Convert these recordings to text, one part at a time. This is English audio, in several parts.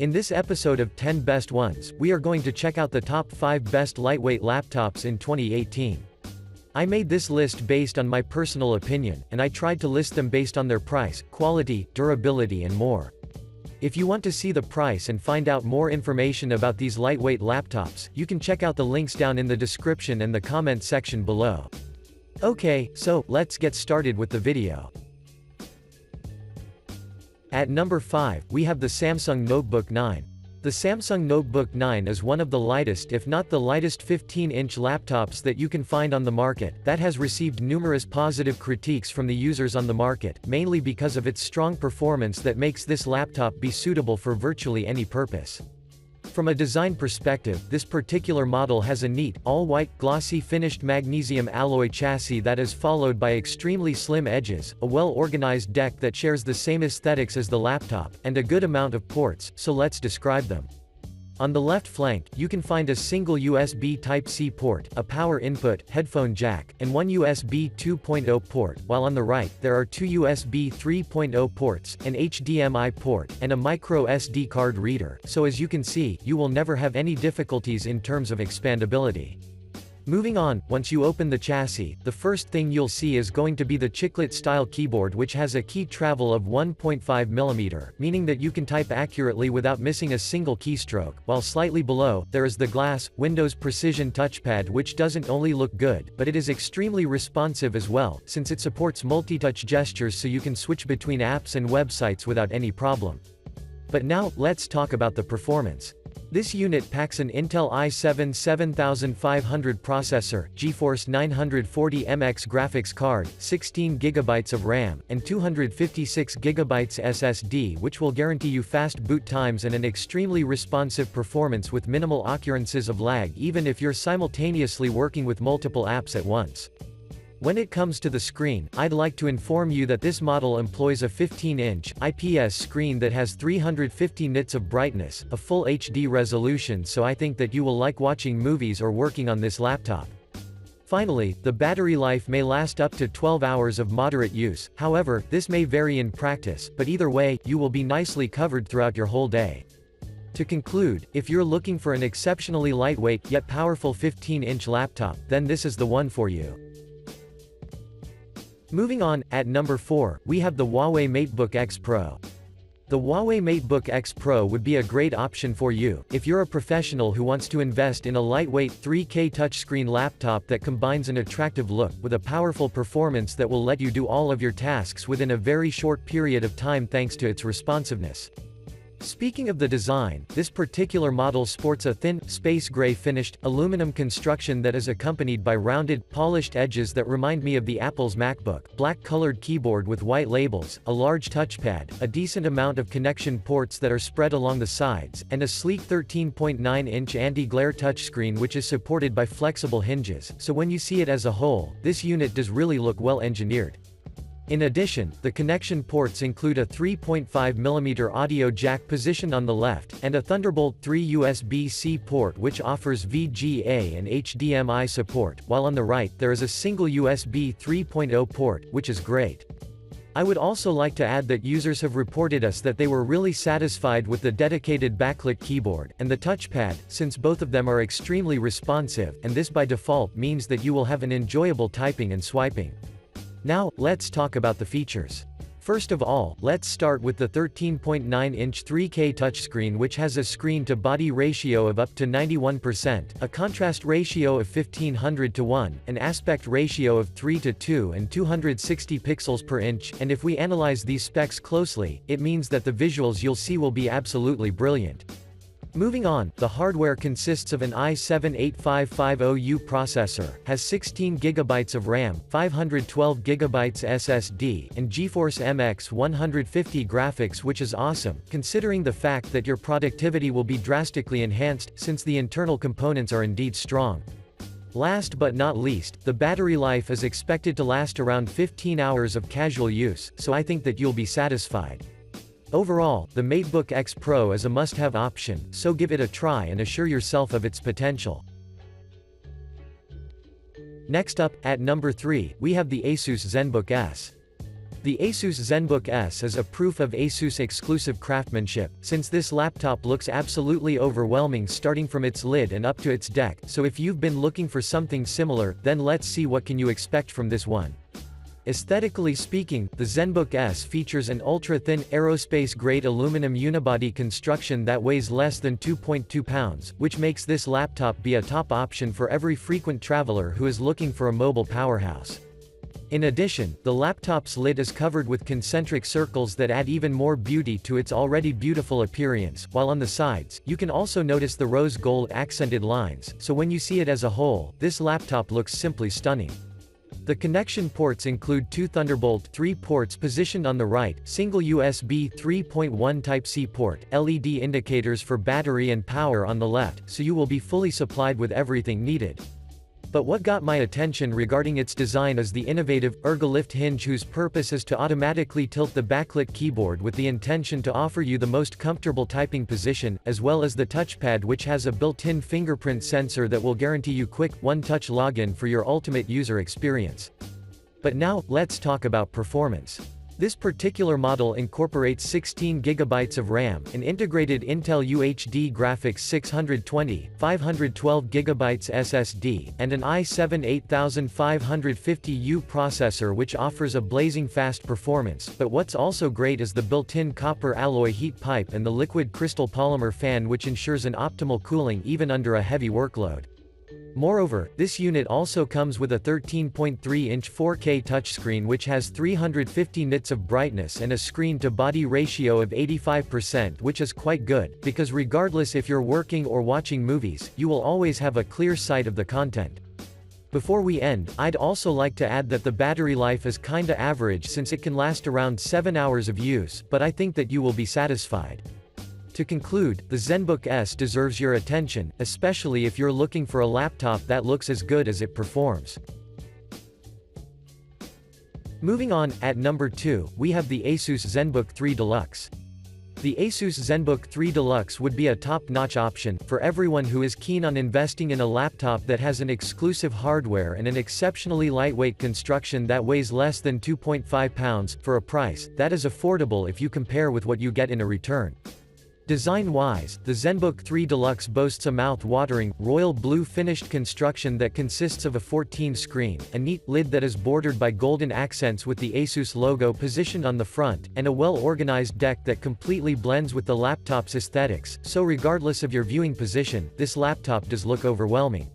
In this episode of 10 Best Ones, we are going to check out the top 5 best lightweight laptops in 2018. I made this list based on my personal opinion, and I tried to list them based on their price, quality, durability and more. If you want to see the price and find out more information about these lightweight laptops, you can check out the links down in the description and the comment section below. Okay, so, let's get started with the video. At number 5, we have the Samsung Notebook 9. The Samsung Notebook 9 is one of the lightest if not the lightest 15-inch laptops that you can find on the market, that has received numerous positive critiques from the users on the market, mainly because of its strong performance that makes this laptop be suitable for virtually any purpose. From a design perspective, this particular model has a neat, all-white, glossy finished magnesium alloy chassis that is followed by extremely slim edges, a well-organized deck that shares the same aesthetics as the laptop, and a good amount of ports, so let's describe them. On the left flank, you can find a single USB Type-C port, a power input, headphone jack, and one USB 2.0 port, while on the right, there are two USB 3.0 ports, an HDMI port, and a micro SD card reader, so as you can see, you will never have any difficulties in terms of expandability. Moving on, once you open the chassis, the first thing you'll see is going to be the chiclet-style keyboard, which has a key travel of 1.5 mm, meaning that you can type accurately without missing a single keystroke, while slightly below, there is the glass, Windows Precision touchpad, which doesn't only look good, but it is extremely responsive as well, since it supports multi-touch gestures so you can switch between apps and websites without any problem. But now, let's talk about the performance. This unit packs an Intel i7 7500 processor, GeForce 940MX graphics card, 16GB of RAM, and 256GB SSD, which will guarantee you fast boot times and an extremely responsive performance with minimal occurrences of lag even if you're simultaneously working with multiple apps at once. When it comes to the screen, I'd like to inform you that this model employs a 15-inch IPS screen that has 350 nits of brightness, a full HD resolution, so I think that you will like watching movies or working on this laptop. Finally, the battery life may last up to 12 hours of moderate use, however, this may vary in practice, but either way, you will be nicely covered throughout your whole day. To conclude, if you're looking for an exceptionally lightweight yet powerful 15-inch laptop, then this is the one for you. Moving on, at number 4, we have the Huawei MateBook X Pro. The Huawei MateBook X Pro would be a great option for you, if you're a professional who wants to invest in a lightweight 3K touchscreen laptop that combines an attractive look with a powerful performance that will let you do all of your tasks within a very short period of time thanks to its responsiveness. Speaking of the design, this particular model sports a thin, space gray finished, aluminum construction that is accompanied by rounded, polished edges that remind me of the Apple's MacBook, black-colored keyboard with white labels, a large touchpad, a decent amount of connection ports that are spread along the sides, and a sleek 13.9-inch anti-glare touchscreen which is supported by flexible hinges, so when you see it as a whole, this unit does really look well engineered. In addition, the connection ports include a 3.5 mm audio jack positioned on the left, and a Thunderbolt 3 USB-C port which offers VGA and HDMI support, while on the right, there is a single USB 3.0 port, which is great. I would also like to add that users have reported us that they were really satisfied with the dedicated backlit keyboard, and the touchpad, since both of them are extremely responsive, and this by default means that you will have an enjoyable typing and swiping. Now, let's talk about the features. First of all, let's start with the 13.9-inch 3K touchscreen which has a screen-to-body ratio of up to 91%, a contrast ratio of 1500:1, an aspect ratio of 3:2 and 260 pixels per inch, and if we analyze these specs closely, it means that the visuals you'll see will be absolutely brilliant. Moving on, the hardware consists of an i7-8550U processor, has 16GB of RAM, 512GB SSD, and GeForce MX 150 graphics, which is awesome, considering the fact that your productivity will be drastically enhanced, since the internal components are indeed strong. Last but not least, the battery life is expected to last around 15 hours of casual use, so I think that you'll be satisfied. Overall, the MateBook X Pro is a must-have option, so give it a try and assure yourself of its potential. Next up, at number 3, we have the Asus Zenbook S. The Asus Zenbook S is a proof of Asus exclusive craftsmanship, since this laptop looks absolutely overwhelming starting from its lid and up to its deck, so if you've been looking for something similar, then let's see what can you expect from this one. Aesthetically speaking, the Zenbook S features an ultra-thin, aerospace-grade aluminum unibody construction that weighs less than 2.2 pounds, which makes this laptop be a top option for every frequent traveler who is looking for a mobile powerhouse. In addition, the laptop's lid is covered with concentric circles that add even more beauty to its already beautiful appearance, while on the sides, you can also notice the rose gold accented lines, so when you see it as a whole, this laptop looks simply stunning. The connection ports include two Thunderbolt 3 ports positioned on the right, single USB 3.1 Type-C port, LED indicators for battery and power on the left, so you will be fully supplied with everything needed. But what got my attention regarding its design is the innovative, ergolift hinge whose purpose is to automatically tilt the backlit keyboard with the intention to offer you the most comfortable typing position, as well as the touchpad which has a built-in fingerprint sensor that will guarantee you quick, one-touch login for your ultimate user experience. But now, let's talk about performance. This particular model incorporates 16 GB of RAM, an integrated Intel UHD graphics 620, 512 GB SSD, and an i7 8550U processor which offers a blazing fast performance, but what's also great is the built-in copper alloy heat pipe and the liquid crystal polymer fan which ensures an optimal cooling even under a heavy workload. Moreover, this unit also comes with a 13.3-inch 4K touchscreen which has 350 nits of brightness and a screen-to-body ratio of 85%, which is quite good, because regardless if you're working or watching movies, you will always have a clear sight of the content. Before we end, I'd also like to add that the battery life is kinda average since it can last around 7 hours of use, but I think that you will be satisfied. To conclude, the Zenbook S deserves your attention, especially if you're looking for a laptop that looks as good as it performs. Moving on, at number 2, we have the Asus Zenbook 3 Deluxe. The Asus Zenbook 3 Deluxe would be a top-notch option for everyone who is keen on investing in a laptop that has an exclusive hardware and an exceptionally lightweight construction that weighs less than 2.5 pounds, for a price that is affordable if you compare with what you get in a return. Design-wise, the Zenbook 3 Deluxe boasts a mouth-watering, royal blue finished construction that consists of a 14-screen, a neat lid that is bordered by golden accents with the Asus logo positioned on the front, and a well-organized deck that completely blends with the laptop's aesthetics, so regardless of your viewing position, this laptop does look overwhelming.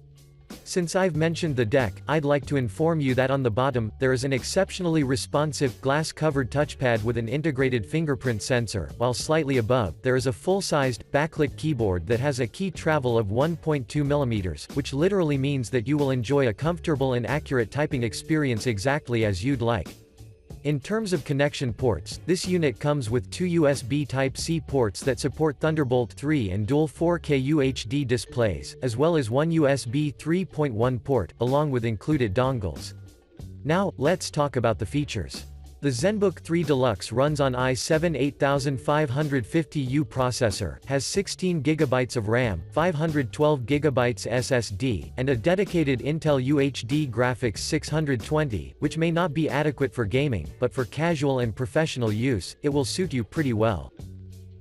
Since I've mentioned the deck, I'd like to inform you that on the bottom, there is an exceptionally responsive, glass-covered touchpad with an integrated fingerprint sensor, while slightly above, there is a full-sized, backlit keyboard that has a key travel of 1.2 mm, which literally means that you will enjoy a comfortable and accurate typing experience exactly as you'd like. In terms of connection ports, this unit comes with two USB Type-C ports that support Thunderbolt 3 and dual 4K UHD displays, as well as one USB 3.1 port, along with included dongles. Now, let's talk about the features. The Zenbook 3 Deluxe runs on i7 8550U processor, has 16 GB of RAM, 512 GB SSD, and a dedicated Intel UHD graphics 620, which may not be adequate for gaming, but for casual and professional use, it will suit you pretty well.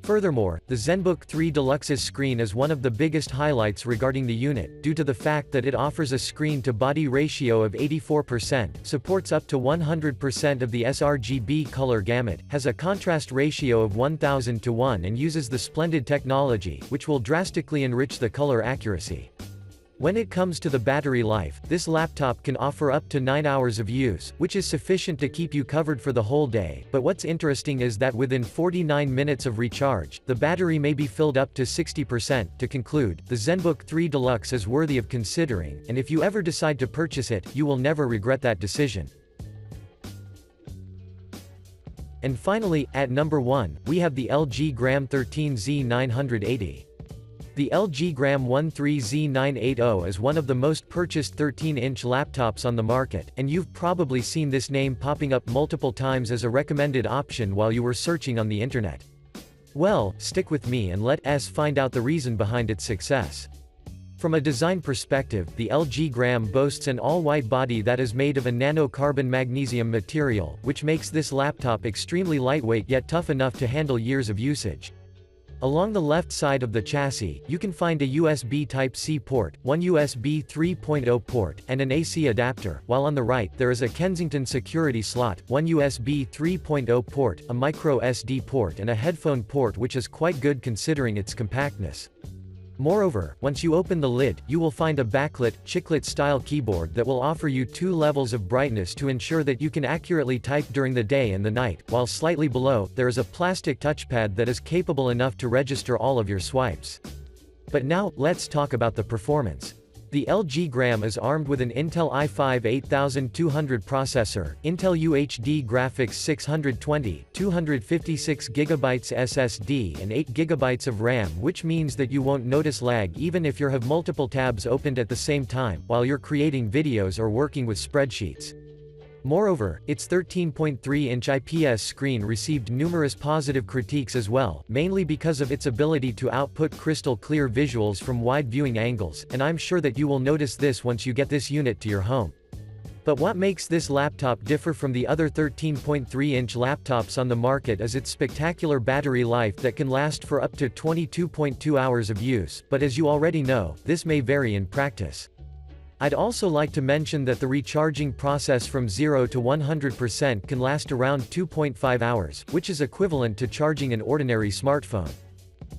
Furthermore, the Zenbook 3 Deluxe's screen is one of the biggest highlights regarding the unit, due to the fact that it offers a screen-to-body ratio of 84%, supports up to 100% of the sRGB color gamut, has a contrast ratio of 1000:1 and uses the Splendid technology, which will drastically enrich the color accuracy. When it comes to the battery life, this laptop can offer up to 9 hours of use, which is sufficient to keep you covered for the whole day, but what's interesting is that within 49 minutes of recharge, the battery may be filled up to 60%. To conclude, the Zenbook 3 Deluxe is worthy of considering, and if you ever decide to purchase it, you will never regret that decision. And finally, at number 1, we have the LG Gram 13Z980. The LG Gram 13Z980 is one of the most purchased 13-inch laptops on the market, and you've probably seen this name popping up multiple times as a recommended option while you were searching on the internet. Well, stick with me and let us find out the reason behind its success. From a design perspective, the LG Gram boasts an all-white body that is made of a nano-carbon magnesium material, which makes this laptop extremely lightweight yet tough enough to handle years of usage. Along the left side of the chassis, you can find a USB Type-C port, one USB 3.0 port, and an AC adapter, while on the right, there is a Kensington security slot, one USB 3.0 port, a micro SD port and a headphone port, which is quite good considering its compactness. Moreover, once you open the lid, you will find a backlit, chiclet-style keyboard that will offer you 2 levels of brightness to ensure that you can accurately type during the day and the night, while slightly below, there is a plastic touchpad that is capable enough to register all of your swipes. But now, let's talk about the performance. The LG Gram is armed with an Intel i5 8200 processor, Intel UHD graphics 620, 256GB SSD and 8GB of RAM, which means that you won't notice lag even if you have multiple tabs opened at the same time, while you're creating videos or working with spreadsheets. Moreover, its 13.3-inch IPS screen received numerous positive critiques as well, mainly because of its ability to output crystal-clear visuals from wide viewing angles, and I'm sure that you will notice this once you get this unit to your home. But what makes this laptop differ from the other 13.3-inch laptops on the market is its spectacular battery life that can last for up to 22.2 hours of use, but as you already know, this may vary in practice. I'd also like to mention that the recharging process from 0 to 100% can last around 2.5 hours, which is equivalent to charging an ordinary smartphone.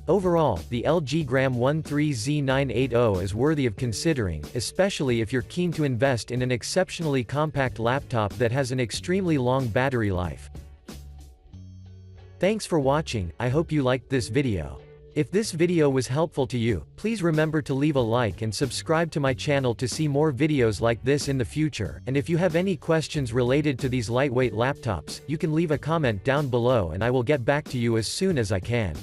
Overall, the LG Gram 13Z980 is worthy of considering, especially if you're keen to invest in an exceptionally compact laptop that has an extremely long battery life. Thanks for watching, I hope you liked this video. If this video was helpful to you, please remember to leave a like and subscribe to my channel to see more videos like this in the future, and if you have any questions related to these lightweight laptops, you can leave a comment down below and I will get back to you as soon as I can.